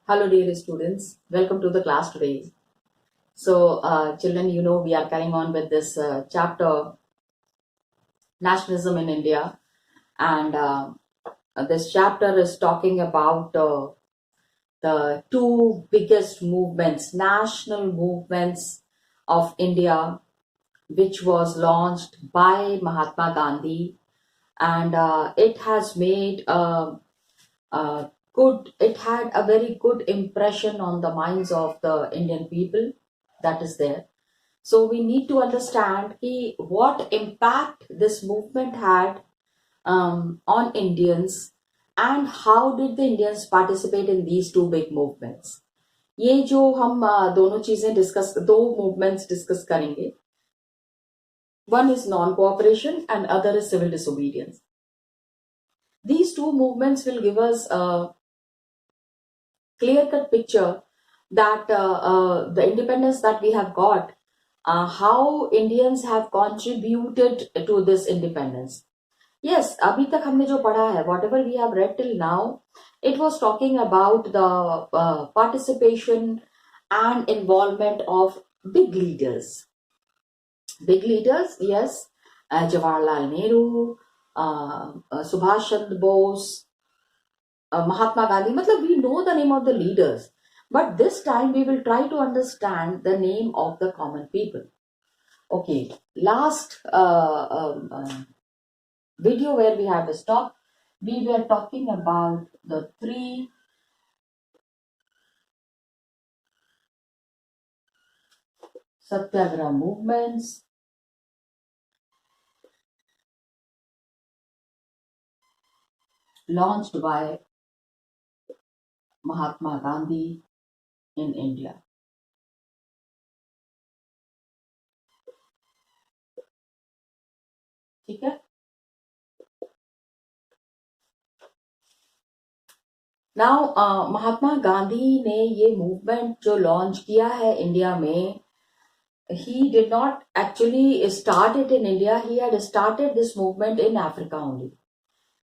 Hello, dear students. Welcome to the class today. Children, we are carrying on with this chapter, Nationalism in India. And this chapter is talking about the two biggest movements, national movements of India, which was launched by Mahatma Gandhi. And it has made it had a very good impression on the minds of the Indian people that is there. So we need to understand what impact this movement had on Indians, and how did the Indians participate in these two big movements. ये जो हम दोनों चीजें discuss दो movements discuss करेंगे. One is non cooperation and other is civil disobedience. These two movements will give us a clear cut picture that the independence that we have got, how Indians have contributed to this independence. Yes, अभी तक हमने जो पढ़ा है, whatever we have read till now, it was talking about the participation and involvement of big leaders. Big leaders, yes, Jawaharlal Nehru, Subhash Chandra Bose, Mahatma Gandhi. Matlab, we know the name of the leaders, but this time we will try to understand the name of the common people. Okay, last video where we have stopped, we were talking about the three Satyagraha movements launched by Mahatma Gandhi in India. ठीक है. Now, Mahatma Gandhi ने ये movement जो launch किया है India में, he did not actually start it in India. He had started this movement in Africa only,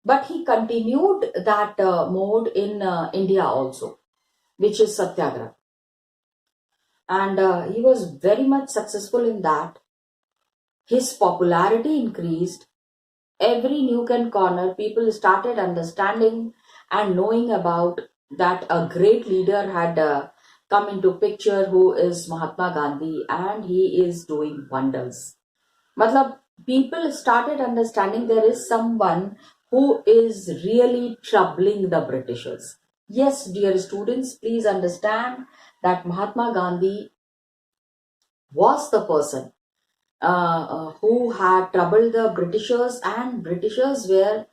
but he continued that mode in India also, which is Satyagraha, and he was very much successful in that. His popularity increased. Every nook and corner, people started understanding and knowing about that a great leader had come into picture, who is Mahatma Gandhi, and he is doing wonders. Matlab, people started understanding there is someone who is really troubling the Britishers. Yes, dear students, please understand that Mahatma Gandhi was the person who had troubled the Britishers, and Britishers were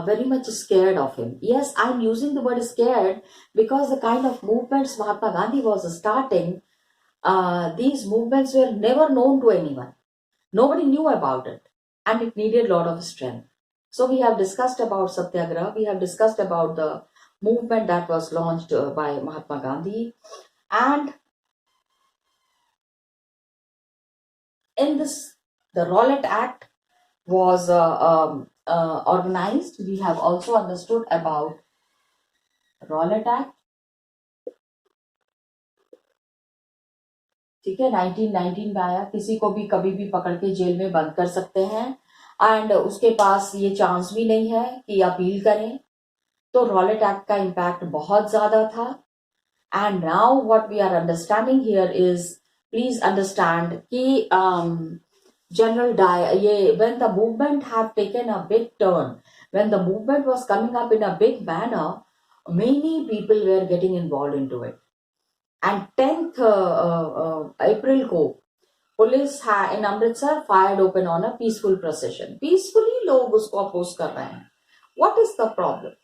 very much scared of him. Yes, I'm using the word scared because the kind of movements Mahatma Gandhi was starting, these movements were never known to anyone. Nobody knew about it, and it needed a lot of strength. So we have discussed about Satyagraha, we have discussed about the movement that was launched by Mahatma Gandhi, and in this, the Rowlatt Act was organized. We have also understood about Rowlatt Act. ठीक है, 1919 में आया. किसी को भी कभी भी पकड़ के जेल में बंद कर सकते हैं, एंड उसके पास ये चांस भी नहीं है कि अपील करें. तो रॉलेट एक्ट का इम्पैक्ट बहुत ज्यादा था. And now what we are understanding here is, please understand कि general ये when the movement have taken a big turn, when the movement was coming up in a big manner, many people were getting involved into it. And 10th April को police in Amritsar fired open on a peaceful procession. Peacefully लोग उसको oppose कर रहे हैं. What is the problem?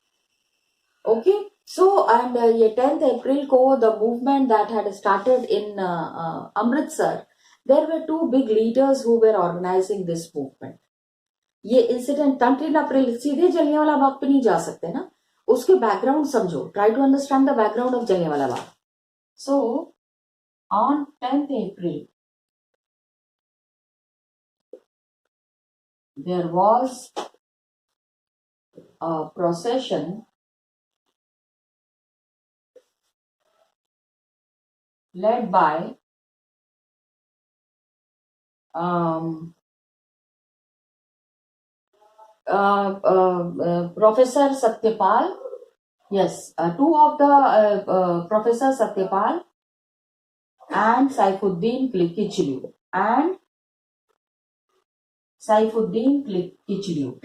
Okay, so and ये 10th April को the movement that had started in Amritsar, there were two big leaders who were organizing this movement. ये incident 10 अप्रैल सीधे जलियांवाला बाग पे नहीं जा सकते ना, उसके बैकग्राउंड समझो. Try to understand the background of Jallianwala Bagh. So on 10th April, there was a procession led by um, Professor Satyapal. Yes, two of the Professor Satyapal and Saifuddin Kichlu and Saifuddin Kichlu.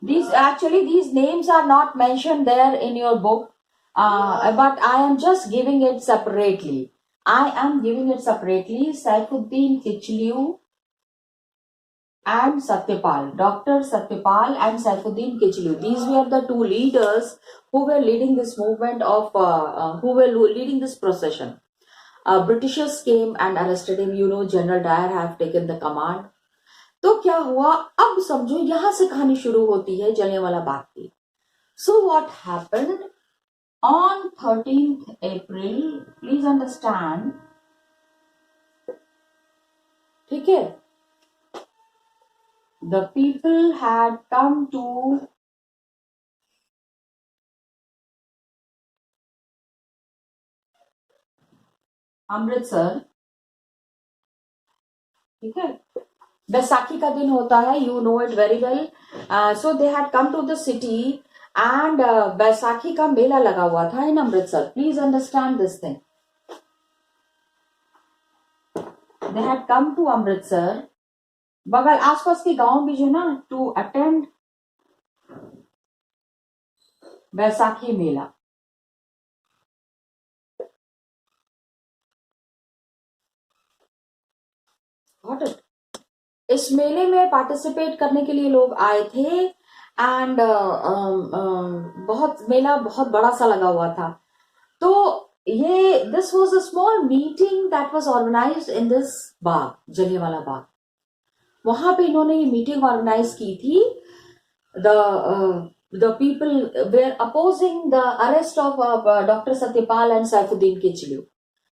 These names are not mentioned there in your book, but I am just giving it separately. Saifuddin Kichlu and Satyapal, Dr. Satyapal and Saifuddin Kichlu. These were the two leaders who were leading this movement who were leading this procession. Britishers came and arrested him. General Dyer have taken the command. तो क्या हुआ, अब समझो यहां से कहानी शुरू होती है जलियांवाला बाग की. So what happened on 13th April, please understand, ठीक है, the people had come to Amritsar. ठीक है, बैसाखी का दिन होता है, you know it very well. So they had come to the city and Baisakhi का मेला लगा हुआ था in Amritsar. Please understand this thing. They had come to Amritsar, बगल आसपास के गांव भी जो ना, to attend Baisakhi mela. Got it? इस मेले में पार्टिसिपेट करने के लिए लोग आए थे एंड मेला बहुत बड़ा सा लगा हुआ था. तो ये this was a small meeting that was organised in this Bagh, Jallianwala Bagh. वहां पे इन्होंने ये मीटिंग ऑर्गेनाइज की थी. The people were opposing the arrest of doctor Satyapal and Saifuddin Kitchlew,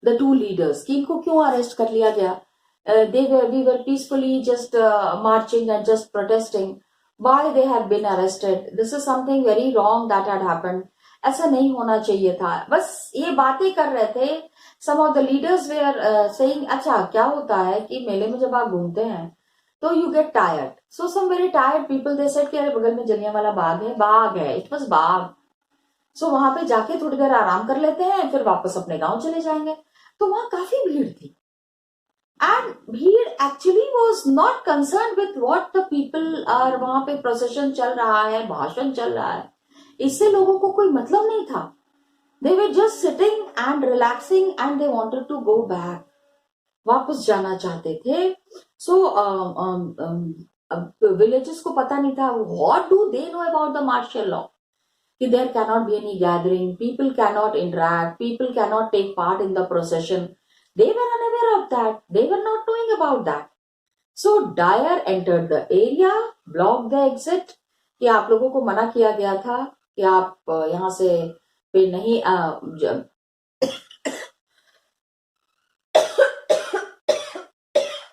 the two leaders. कि इनको क्यों अरेस्ट कर लिया गया? We were peacefully just marching and just protesting. Why they have been arrested? This is something very wrong that had happened. ऐसा नहीं होना चाहिए था. बस ये बातें कर रहे थे. Some of the leaders were saying, अच्छा क्या होता है कि मेले में जब आप घूमते हैं तो you get tired. So some very tired people they said कि अरे बगल में जलियांवाला बाग है. It was Bagh. So वहां पे जाके थोड़ी देर आराम कर लेते हैं, फिर वापस अपने गांव चले जाएंगे. तो वहां काफी भीड़ थी. And भीड़ actually was not concerned with what the people are. वहां पे प्रोसेशन चल रहा है, भाषण चल रहा है, इससे लोगों को कोई मतलब नहीं था. They were just sitting and relaxing and they wanted to go back. वापस जाना चाहते थे. So villages को पता नहीं था. What do they know about the martial law? कि there cannot be any gathering, people cannot interact, people cannot take part in the procession. They were unaware of that. They were not knowing about that. So Dyer entered the area, blocked the exit. कि आप लोगों को मना किया गया था कि आप यहाँ से पे नहीं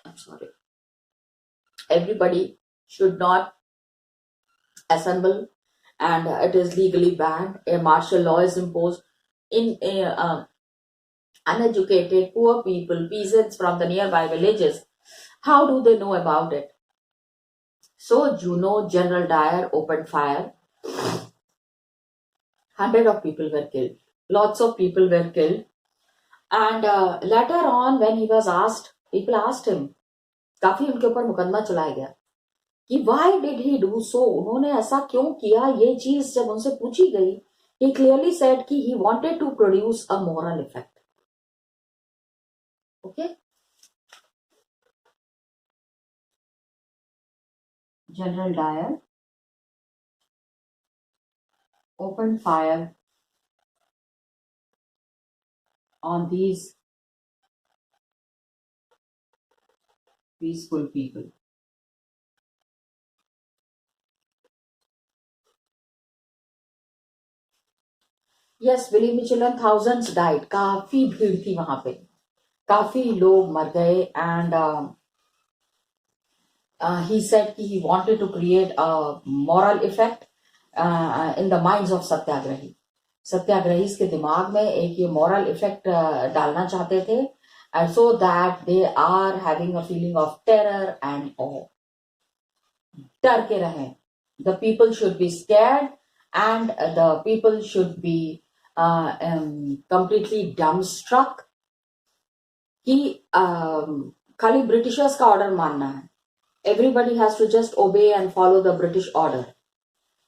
I'm sorry. Everybody should not assemble and it is legally banned. A martial law is imposed in uneducated, poor people, peasants from the nearby villages. How do they know about it? So, General Dyer opened fire. 100 of people were killed. Lots of people were killed. And later on, when he was asked, people asked him, काफी उनके ऊपर मुकदमा चलाया गया कि why did he do so? उन्होंने ऐसा क्यों किया? ये चीज जब उनसे पूछी गई, he clearly said कि he wanted to produce a moral effect. Okay? General Dyer opened fire on these peaceful people. Yes, believe me children, thousands died. काफी भीड़ थी वहां पे, काफी लोग मर गए. And he said he wanted to create a moral effect in the minds of Satyagrahi. सत्याग्रही के दिमाग में एक ये मॉरल इफेक्ट डालना चाहते थे, and so that they are having a feeling of terror and awe. डर के रहें. The people should be scared and the people should be completely dumbstruck कि खाली ब्रिटिशर्स का ऑर्डर मानना है. Everybody has to just obey and follow the British order.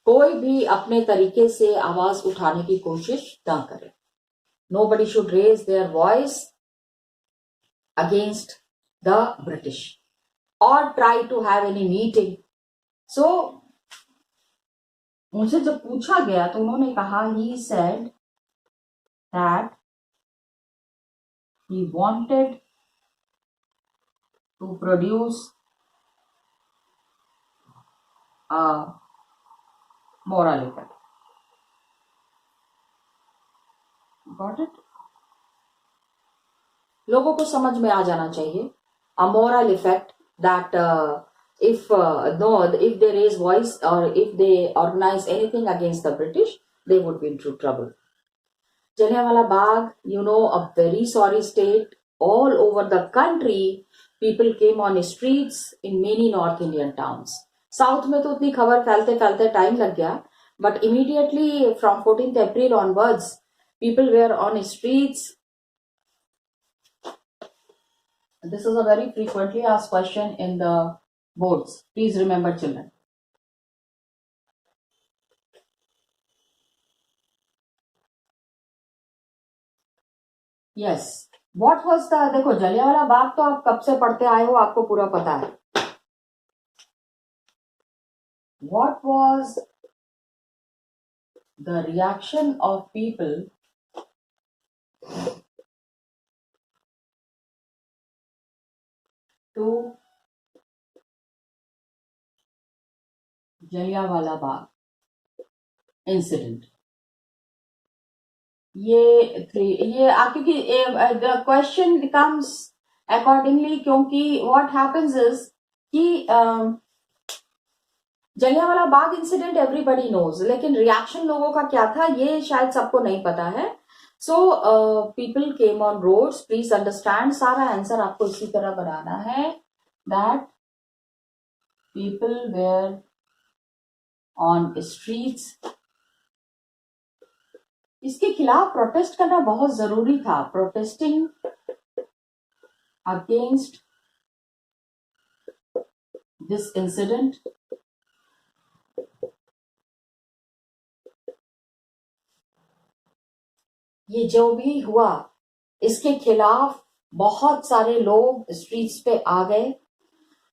कोई भी अपने तरीके से आवाज उठाने की कोशिश ना करे. Nobody should raise their voice against the British or try to have any meeting. So मुझे जब पूछा गया तो उन्होंने कहा, he said that he wanted to produce a moral effect. Got it? लोगों को समझ में आ जाना चाहिए. A moral effect that if they raise voice or if they organize anything against the British, they would be in true trouble. Jallianwala Bagh, a very sorry state. All over the country, people came on streets in many North Indian towns. South में तो उतनी खबर फैलते फैलते time लग गया, but immediately from 14th April onwards, people were on streets. This is a very frequently asked question in the boards. Please remember, children. Yes. What was the, देखो जलियांवाला बाग तो आप कब से पढ़ते आए हो, आपको पूरा पता है. What was the reaction of people to Jallianwala Bagh incident? क्योंकि the question comes accordingly, क्योंकि what happens is कि Jallianwala Bagh incident everybody knows, लेकिन रिएक्शन लोगों का क्या था ये शायद सबको नहीं पता है. So people came on roads. Please understand, सारा आंसर आपको इसी तरह बनाना है, that people were on streets. इसके खिलाफ प्रोटेस्ट करना बहुत जरूरी था. Protesting against this incident. ये जो भी हुआ इसके खिलाफ बहुत सारे लोग स्ट्रीट्स पे आ गए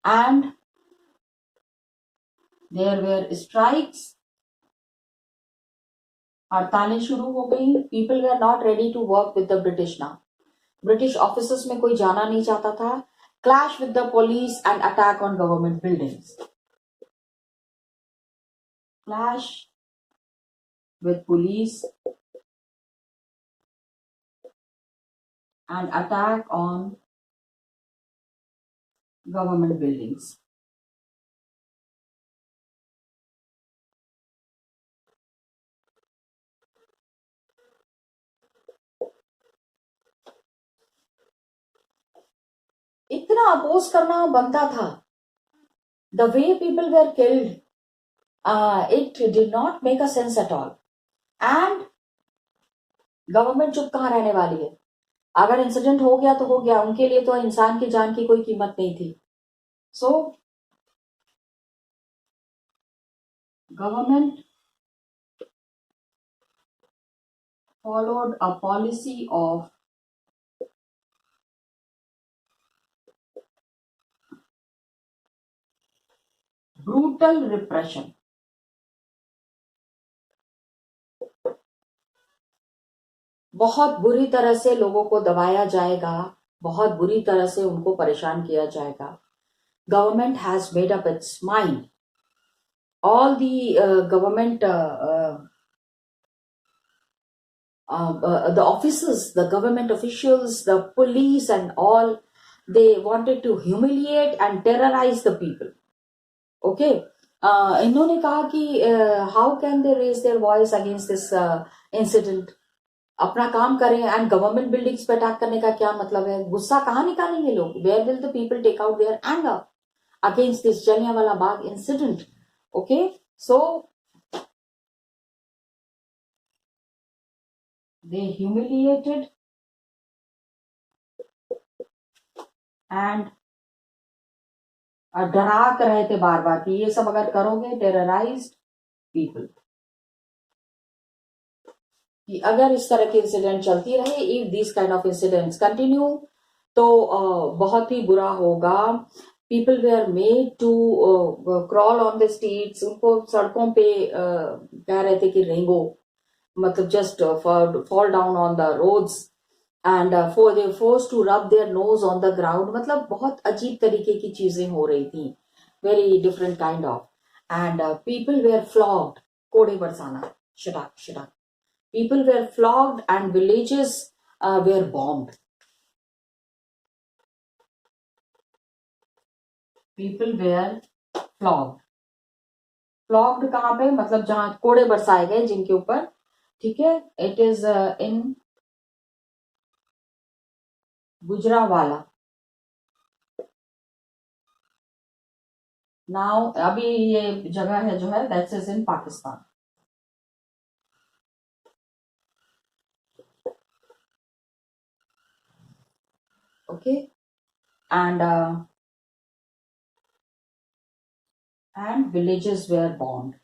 एंड देयर वेयर स्ट्राइक्स. हड़तालें शुरू हो गई. People were not ready to work with the British now. British offices में कोई जाना नहीं चाहता था. Clash with the police and attack on government buildings. क्लैश विद पुलिस and attack on government buildings. इतना अपोज करना बनता था. The way people were killed, it did not make a sense at all. And government चुप कहाँ रहने वाली है. अगर इंसिडेंट हो गया तो हो गया. उनके लिए तो इंसान की जान की कोई कीमत नहीं थी. So government followed a policy of brutal repression. बहुत बुरी तरह से लोगों को दबाया जाएगा, बहुत बुरी तरह से उनको परेशान किया जाएगा. Government has made up it's mind. All the government the officers, the government officials, the police and all, they wanted to humiliate and terrorize the people. Okay, इन्होंने कहा कि how can they raise their voice against this incident, अपना काम करें, and government buildings पे attack करने का क्या मतलब है? गुस्सा कहाँ निकालेंगे लोग? Where will the people take out their anger against this Jallianwala Bagh incident? Okay, so they humiliated and डरा कर रहे थे बार बार कि ये सब अगर करोगे, टेरराइज्ड पीपल, कि अगर इस तरह के इंसिडेंट चलती रहे, if this kind of incidents continue, तो बहुत ही बुरा होगा। People were made to crawl on the streets, उनको सड़कों पे कह रहे थे कि रेंगो, मतलब just fall down on the roads, and for they force to rub their nose on the ground, मतलब बहुत अजीब तरीके की चीजें हो रही थी, very different kind of, and people were flogged, कोड़े बरसाना, शटाक शटाक, people were flogged and villages were bombed. People were flogged. Flogged कहाँ पे? मतलब जहां कोड़े बरसाए गए जिनके ऊपर, ठीक है, it is in Gujranwala. Now अभी ये जगह है जो है, that is in Pakistan. Okay, and villages were bombed.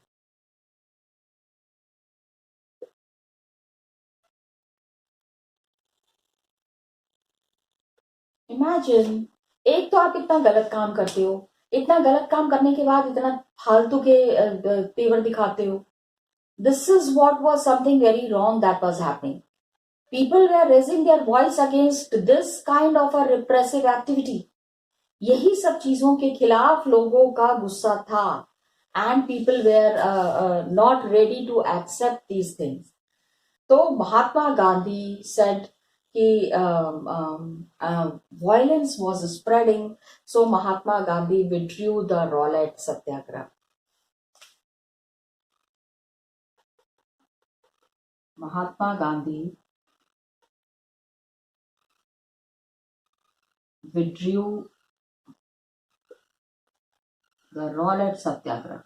Imagine, एक तो आप इतना गलत काम करते हो, इतना गलत काम करने के बाद इतना फालतू के तेवर दिखाते हो। This is what was something very wrong that was happening. People were raising their voice against this kind of a repressive activity. यही सब चीजों के खिलाफ लोगों का गुस्सा था, and people were not ready to accept these things. तो महात्मा गांधी said कि violence was spreading, so Mahatma Gandhi withdrew the Rowlatt Satyagraha. Mahatma Gandhi withdrew the Rowlatt Satyagraha.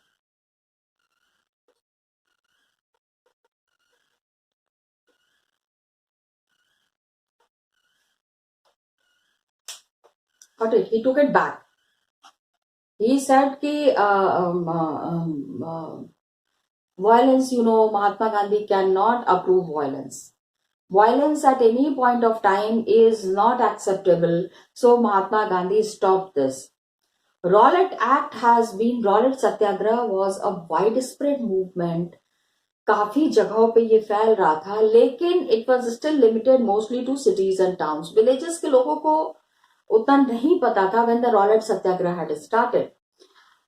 Got it? He took it back. He said कि violence, Mahatma Gandhi cannot approve violence. Violence at any point of time is not acceptable. So Mahatma Gandhi stopped this. Rowlatt Satyagraha was a widespread movement. काफी जगहों पे ये फैल रहा था, लेकिन it was still limited mostly to cities and towns. Villages के लोगों को उतना नहीं पता था when the Rowlatt Satyagraha had started.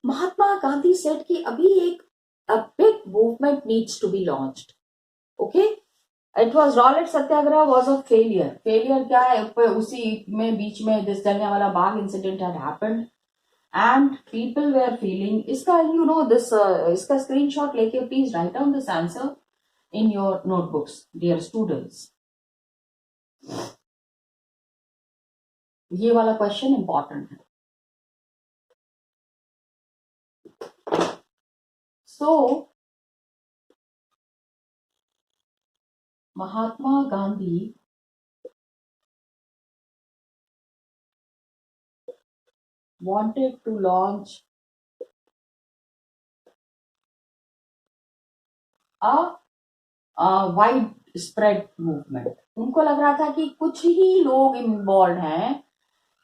Mahatma Gandhi said कि अभी एक a big movement needs to be launched. Okay, it was Rowlatt Satyagraha was a failure. Failure क्या है? उसी में बीच में this Jallianwala Bagh incident had happened, and people were feeling इसका this इसका screenshot लेके please write down this answer in your notebooks, dear students. ये वाला क्वेश्चन इंपॉर्टेंट है। So Mahatma Gandhi wanted to launch a widespread movement. उनको लग रहा था कि कुछ ही लोग इन्वॉल्व हैं,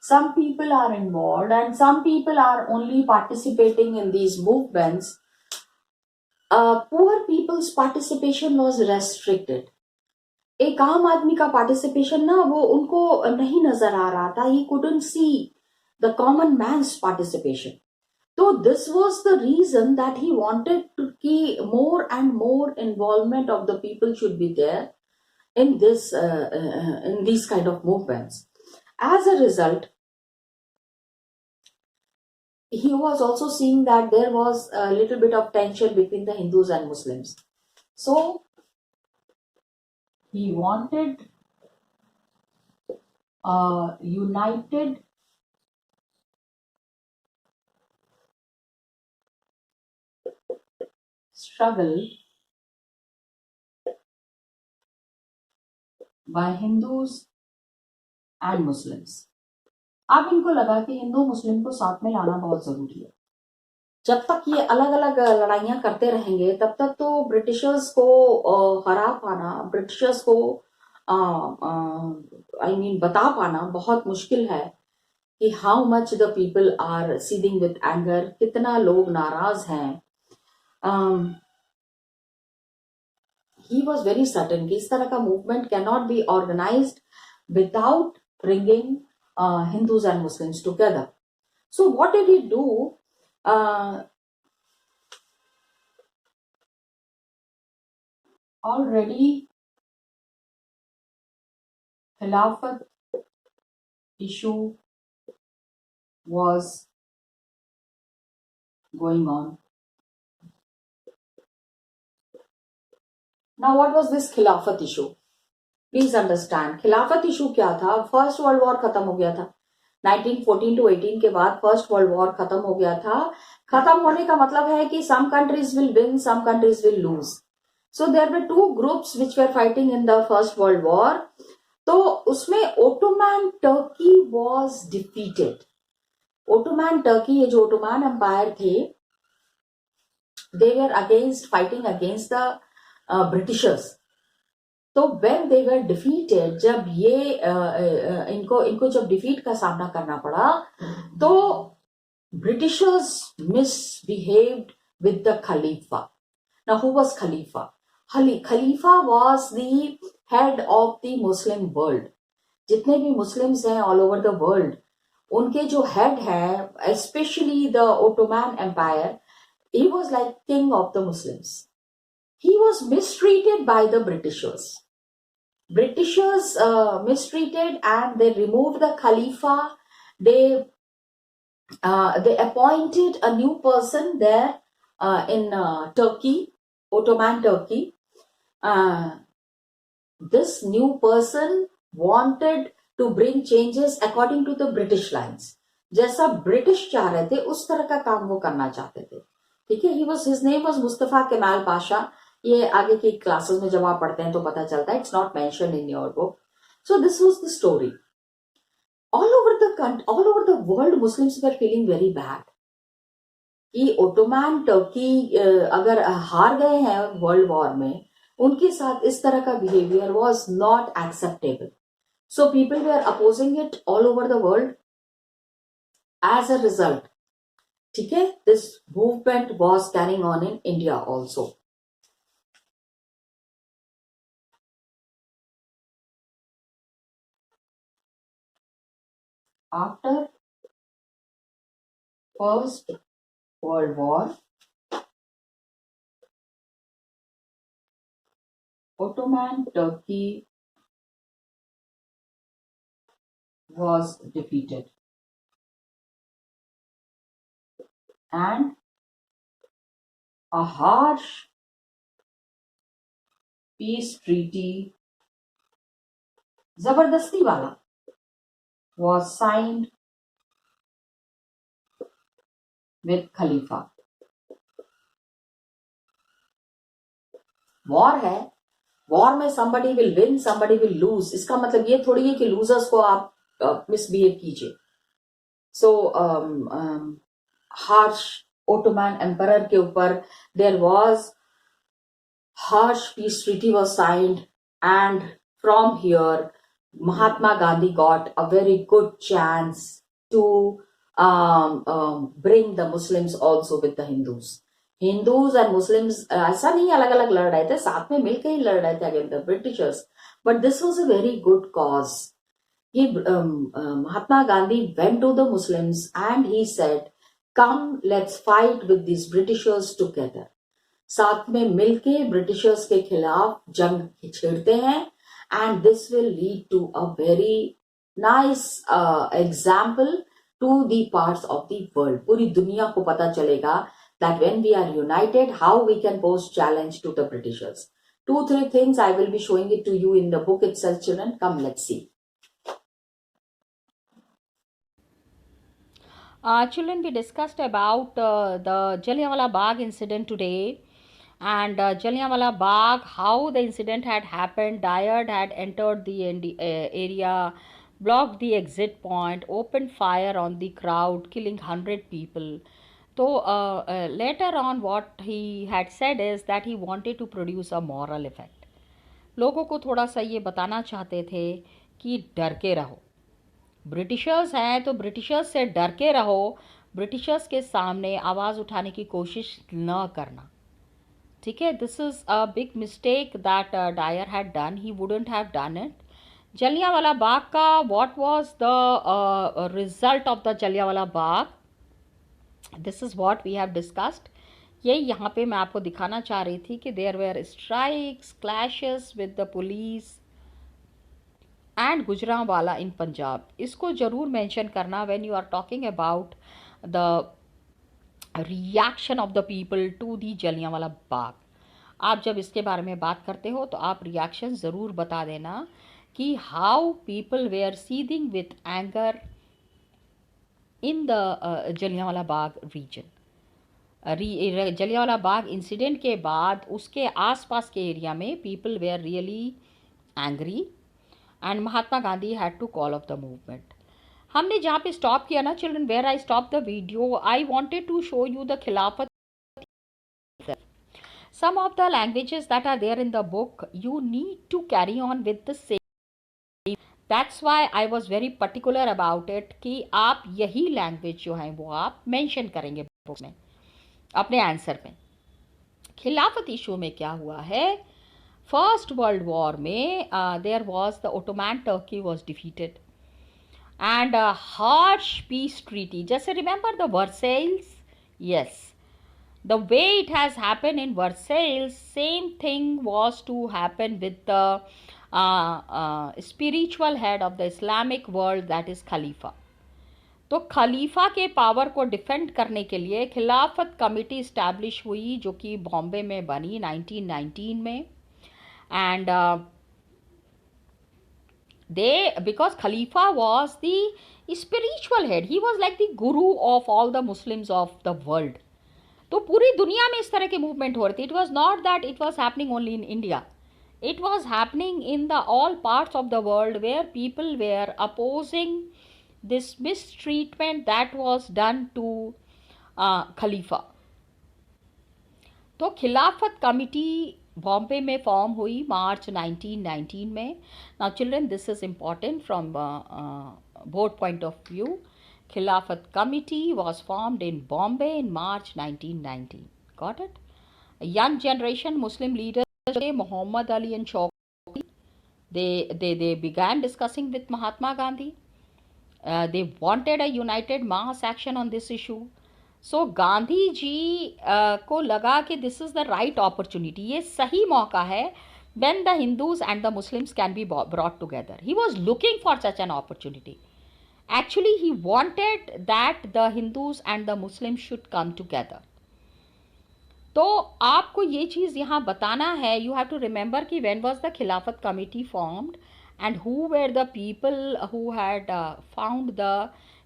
some people are involved and some people are only participating in these movements. Poor people's participation was restricted. एक आम आदमी का पार्टिसिपेशन ना वो उनको नहीं नजर आ रहा था, he couldn't see the common man's participation. So this was the reason that he wanted to keep more and more involvement of the people should be there in this in these kind of movements. As a result, he was also seeing that there was a little bit of tension between the Hindus and Muslims. So he wanted a united struggle by Hindus and Muslims. अब इनको लगा कि हिंदू मुस्लिम को साथ में लाना बहुत जरूरी है. जब तक ये अलग अलग लड़ाइयां करते रहेंगे तब तक तो ब्रिटिशर्स को हरा पाना, ब्रिटिशर्स को आई मीन बता पाना बहुत मुश्किल है कि how much the people are seething with anger, कितना लोग नाराज हैं. ही वॉज वेरी सर्टन कि इस तरह का movement can not be organised without bringing Hindus and Muslims together. So what did he do? Already Khilafat issue was going on. Now what was this Khilafat issue? Please understand, खिलाफत issue क्या था? First world war खत्म हो गया था 1914 to 18 के बाद. First world war खत्म हो गया था. खत्म होने का मतलब है कि some countries will win, some countries will lose. So there were two groups which were fighting in the first world war. तो उसमें Ottoman Turkey was defeated. Ottoman Turkey, ये जो ओटोमैन एम्पायर थे, they were against fighting against the Britishers. तो when they were defeated, जब ये इनको जब डिफीट का सामना करना पड़ा, तो Britishers misbehaved with the Khalifa. Now who was Khalifa? Khalifa was the head of the Muslim world. जितने भी मुस्लिम्स हैं ऑल ओवर द वर्ल्ड, उनके जो हेड है, specially the Ottoman Empire, he was like king of the Muslims. He was mistreated by the Britishers. Britishers mistreated, and they removed the Khalifa. They appointed a new person there in Turkey, Ottoman Turkey. This new person wanted to bring changes according to the British lines. जैसा British चाह रहे थे उस तरह का काम वो करना चाहते थे. ठीक है. His name was Mustafa Kemal Pasha. ये आगे की क्लासेस में जब आप पढ़ते हैं तो पता चलता है. It's not mentioned in your book. So this was the story. All over the world Muslims were feeling very bad कि ओटोमैन टर्की अगर हार गए हैं वर्ल्ड वॉर में, उनके साथ इस तरह का behaviour was not acceptable. So people were opposing it all over the world. As a result, ठीक है, this movement was carrying on in India also. After First World War, Ottoman Turkey was defeated, and a harsh peace treaty, जबरदस्ती वाला, was signed with Khalifa. War है, war में somebody will win, somebody will lose. इसका मतलब ये थोड़ी है कि लूजर्स को आप मिसबिहेव कीजिए. सो हार्श ओटोमैन एम्परर के ऊपर there was harsh peace treaty was signed, and from here Mahatma Gandhi got a very good chance to bring the Muslims also with the Hindus. Hindus and Muslims ऐसा नहीं अलग अलग लड़ रहे थे, साथ में मिलकर ही लड़ रहे थे against the Britishers. But this was a very good cause. Mahatma Gandhi went to the Muslims and he said, come, let's fight with these Britishers together. साथ में मिलके ब्रिटिशर्स के खिलाफ जंग छेड़ते हैं, and this will lead to a very nice example to the parts of the world. पूरी दुनिया को पता चलेगा that when we are united, how we can pose challenge to the Britishers. 2-3 things I will be showing it to you in the book itself, children. Come, let's see. Children, we discussed about the Jallianwala Bagh incident today, and Jallianwala Bagh, how the incident had happened. Dyer had entered the area, blocked the exit point, opened fire on the crowd, killing 100 people. So later on, what he had said is that he wanted to produce a moral effect. लोगों को थोड़ा सा ये बताना चाहते थे कि डर के रहो, ब्रिटिशर्स हैं तो ब्रिटिशर्स से डर के रहो, ब्रिटिशर्स के सामने आवाज़ उठाने की कोशिश न करना. ठीक है, this is a big mistake that Dyer had done. He wouldn't have done it. Jallianwala Bagh का what was the result of the Jallianwala Bagh, this is what we have discussed. ये यहाँ पे मैं आपको दिखाना चाह रही थी कि there were strikes, clashes with the police and Gujranwala in Punjab. इसको ज़रूर मेंशन करना when you are talking about the reaction of the people to the Jallianwala Bagh. आप जब इसके बारे में बात करते हो तो आप रिएक्शन ज़रूर बता देना कि how people were seething with anger in the Jallianwala Bagh region. Jallianwala Bagh incident के बाद उसके आसपास के एरिया में people were really angry and Mahatma Gandhi had to call off the movement. हमने जहाँ पे स्टॉप किया ना children, where I stop the video, I wanted to show you the Khilafat. Some of the languages that are there in the book, you need to carry on with the same. That's why I was very particular about it कि आप यही language जो है वो आप mention करेंगे book में अपने आंसर में. खिलाफत इशू में क्या हुआ है, फर्स्ट वर्ल्ड वॉर में there was the Ottoman Turkey was defeated and harsh peace treaty. जैसे remember the Versailles, yes, the way it has happened in Versailles, same thing was to happen with the spiritual head of the Islamic world, that is Khalifa. तो खलीफा के power को defend करने के लिए खिलाफत committee establish हुई जो कि बॉम्बे में बनी 1919 में. And they, because Khalifa was the spiritual head, he was like the guru of all the Muslims of the world. तो पूरी दुनिया में इस तरह के मूवमेंट हो रही थी. It was not that it was happening only in India, it was happening in the all parts of the world where people were opposing this mistreatment that was done to Khalifa. तो Khilafat committee Bombay में form हुई मार्च 1919 में. Now children, this is important from both point of view. Khilafat Committee was formed in Bombay in March 1919. Got it? A young generation Muslim leaders, Muhammad Ali and Shaukat, they began discussing with Mahatma Gandhi. They wanted a united mass action on this issue. So Gandhi ji को लगा कि this is the right opportunity. ये सही मौका है when the Hindus and the Muslims can be brought together. He was looking for such an opportunity. Actually, he wanted that the Hindus and the Muslims should come together. तो आपको ये चीज़ यहाँ बताना है. You have to remember कि when was the Khilafat Committee formed and who were the people who had found the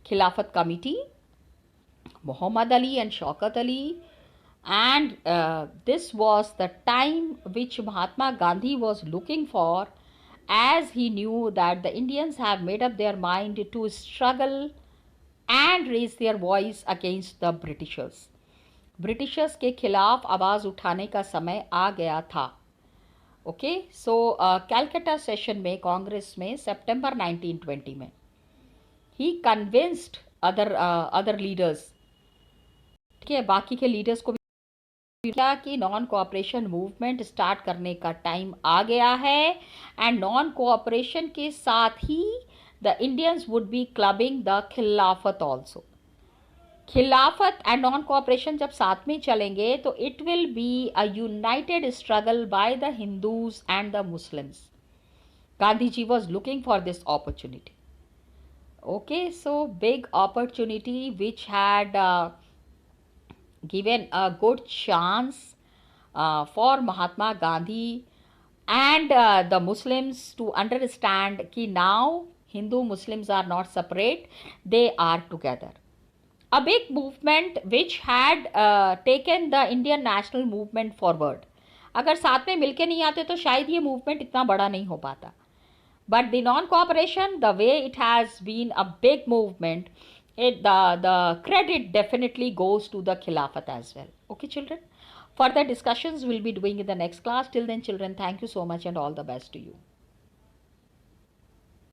Khilafat Committee. Muhammad Ali and Shaukat Ali. And this was the time which Mahatma Gandhi was looking for, as he knew that the Indians have made up their mind to struggle and raise their voice against the Britishers. Britishers के खिलाफ आवाज़ उठाने का समय आ गया था. Okay, सो Calcutta session में कांग्रेस में सितंबर 1920 में ही कन्विंस्ड अदर लीडर्स, ठीक है, बाकी के लीडर्स को क्या कि नॉन कोऑपरेशन मूवमेंट स्टार्ट करने का टाइम आ गया है. एंड नॉन कोऑपरेशन के साथ ही the Indians would be clubbing the Khilafat also. Khilafat and non cooperation जब साथ में चलेंगे तो it will be a united struggle by the Hindus and the Muslims. Gandhi ji was looking for this opportunity. Okay, so big opportunity which had given a good chance for Mahatma Gandhi and the Muslims to understand कि now Hindu Muslims are not separate, they are together. A big movement which had taken the Indian national movement forward. अगर साथ में मिलके नहीं आते तो शायद ये मूवमेंट इतना बड़ा नहीं हो पाता. But the non-cooperation, the way it has been a big movement, the credit definitely goes to the Khilafat as well. Okay, children? Further discussions we'll be doing in the next class. Till then, children, thank you so much and all the best to you.